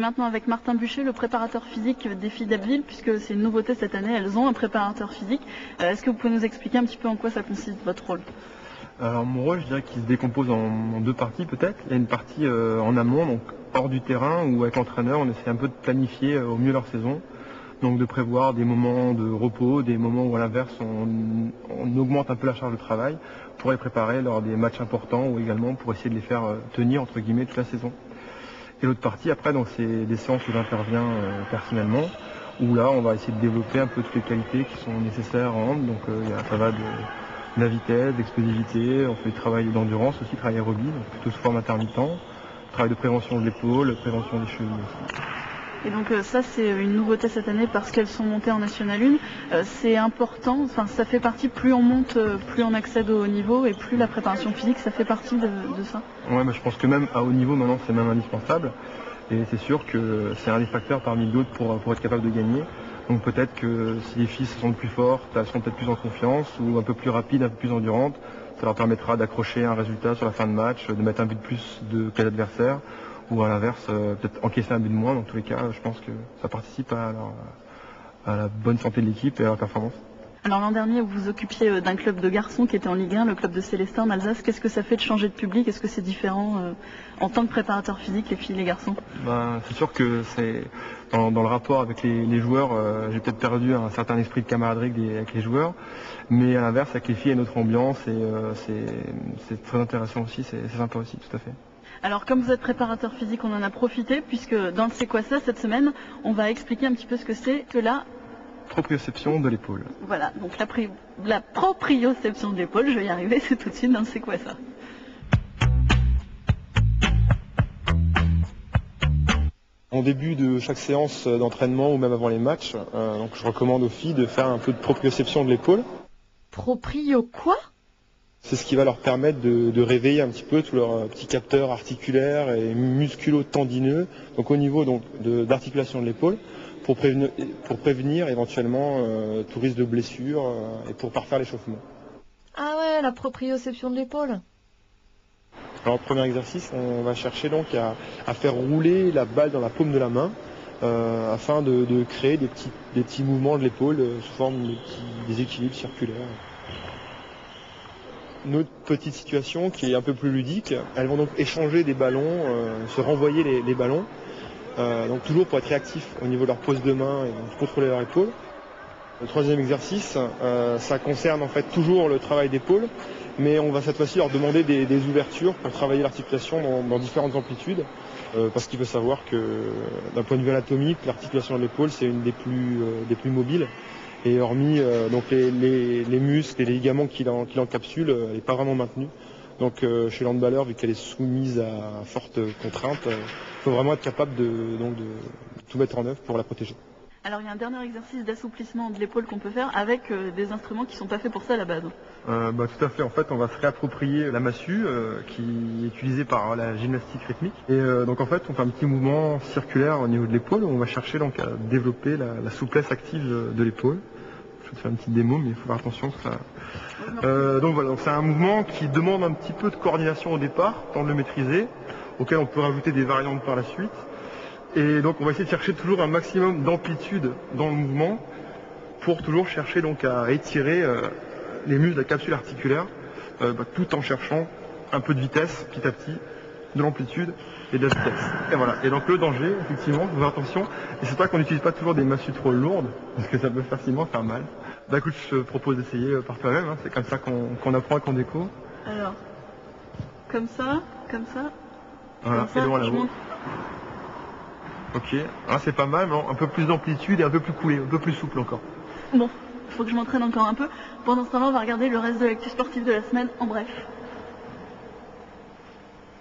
Maintenant avec Martin Buchet, le préparateur physique des filles d'Abbeville, puisque c'est une nouveauté cette année, elles ont un préparateur physique. Est-ce que vous pouvez nous expliquer un petit peu en quoi ça consiste, votre rôle? Alors mon rôle, je dirais qu'il se décompose en deux parties peut-être. Il y a une partie en amont, donc hors du terrain, où avec l'entraîneur, on essaie un peu de planifier au mieux leur saison. Donc de prévoir des moments de repos, des moments où à l'inverse on augmente un peu la charge de travail pour les préparer lors des matchs importants ou également pour essayer de les faire tenir entre guillemets toute la saison. Et l'autre partie après, donc c'est des séances où j'interviens personnellement, où là on va essayer de développer un peu toutes les qualités qui sont nécessaires en hand. Donc ça va de la vitesse, l'explosivité, on fait du travail d'endurance aussi, travail aérobie, donc plutôt sous forme intermittent, travail de prévention de l'épaule, prévention des chevilles aussi. Et donc ça c'est une nouveauté cette année parce qu'elles sont montées en National 1. C'est important, enfin ça fait partie, plus on monte, plus on accède au haut niveau et plus la préparation physique ça fait partie de ça. Ouais, je pense que même à haut niveau maintenant c'est même indispensable. Et c'est sûr que c'est un des facteurs parmi d'autres pour être capable de gagner. Donc peut-être que si les filles se sentent plus fortes, elles seront peut-être plus en confiance ou un peu plus rapides, un peu plus endurantes, ça leur permettra d'accrocher un résultat sur la fin de match, de mettre un but de plus que l'adversaire. Ou à l'inverse, peut-être encaisser un but de moins. Dans tous les cas, je pense que ça participe à la bonne santé de l'équipe et à leur performance. Alors l'an dernier, vous vous occupiez d'un club de garçons qui était en Ligue 1, le club de Célestin en Alsace. Qu'est-ce que ça fait de changer de public? Est-ce que c'est différent en tant que préparateur physique, les filles et les garçons? C'est sûr que c'est dans le rapport avec les joueurs, j'ai peut-être perdu un certain esprit de camaraderie avec les joueurs, mais à l'inverse, avec les filles, il y a une autre ambiance et c'est très intéressant aussi, c'est sympa aussi, tout à fait. Alors comme vous êtes préparateur physique, on en a profité puisque dans le C'est quoi ça cette semaine, on va expliquer un petit peu ce que c'est que la proprioception de l'épaule. Voilà, donc la proprioception de l'épaule, je vais y arriver, c'est tout de suite dans le C'est quoi ça. En début de chaque séance d'entraînement ou même avant les matchs, donc je recommande aux filles de faire un peu de proprioception de l'épaule. Proprio quoi? C'est ce qui va leur permettre de réveiller un petit peu tous leurs petits capteurs articulaires et musculo-tendineux, donc au niveau d'articulation de l'épaule, pour prévenir éventuellement tout risque de blessure et pour parfaire l'échauffement. Ah ouais, la proprioception de l'épaule. Alors premier exercice, on va chercher donc à faire rouler la balle dans la paume de la main afin de créer des petits mouvements de l'épaule sous forme de petits déséquilibres circulaires. Une autre petite situation qui est un peu plus ludique, elles vont donc échanger des ballons, se renvoyer les ballons, donc toujours pour être réactifs au niveau de leur pose de main et de contrôler leur épaule. Le troisième exercice, ça concerne en fait toujours le travail d'épaule, mais on va cette fois-ci leur demander des ouvertures pour travailler l'articulation dans différentes amplitudes, parce qu'il faut savoir que d'un point de vue anatomique, l'articulation de l'épaule c'est une des plus mobiles. Et hormis donc les muscles et les ligaments qui l'encapsulent, elle n'est pas vraiment maintenue. Donc chez l'handballeur, vu qu'elle est soumise à forte contrainte, il faut vraiment être capable de tout mettre en œuvre pour la protéger. Alors il y a un dernier exercice d'assouplissement de l'épaule qu'on peut faire avec des instruments qui ne sont pas faits pour ça à la base. Tout à fait, en fait on va se réapproprier la massue qui est utilisée par la gymnastique rythmique. Et donc en fait on fait un petit mouvement circulaire au niveau de l'épaule, on va chercher donc à développer la souplesse active de l'épaule. Je vais te faire une petite démo mais il faut faire attention que ça... donc voilà, c'est un mouvement qui demande un petit peu de coordination au départ, temps de le maîtriser, auquel on peut rajouter des variantes par la suite. Et donc on va essayer de chercher toujours un maximum d'amplitude dans le mouvement pour toujours chercher donc à étirer les muscles de la capsule articulaire tout en cherchant un peu de vitesse petit à petit, de l'amplitude et de la vitesse. Et voilà. Et donc le danger, effectivement, faut faire attention, et c'est pas qu'on n'utilise pas toujours des massues trop lourdes, parce que ça peut facilement faire mal. Écoute, je te propose d'essayer par toi-même, hein. C'est comme ça qu'on apprend et qu'on découvre. Alors, comme ça, voilà, et loin là-haut. Ok, c'est pas mal, mais un peu plus d'amplitude et un peu plus coulé, un peu plus souple encore. Bon, il faut que je m'entraîne encore un peu. Pendant ce temps-là, on va regarder le reste de l'actu sportive de la semaine en bref.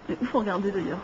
Et où faut regarder d'ailleurs?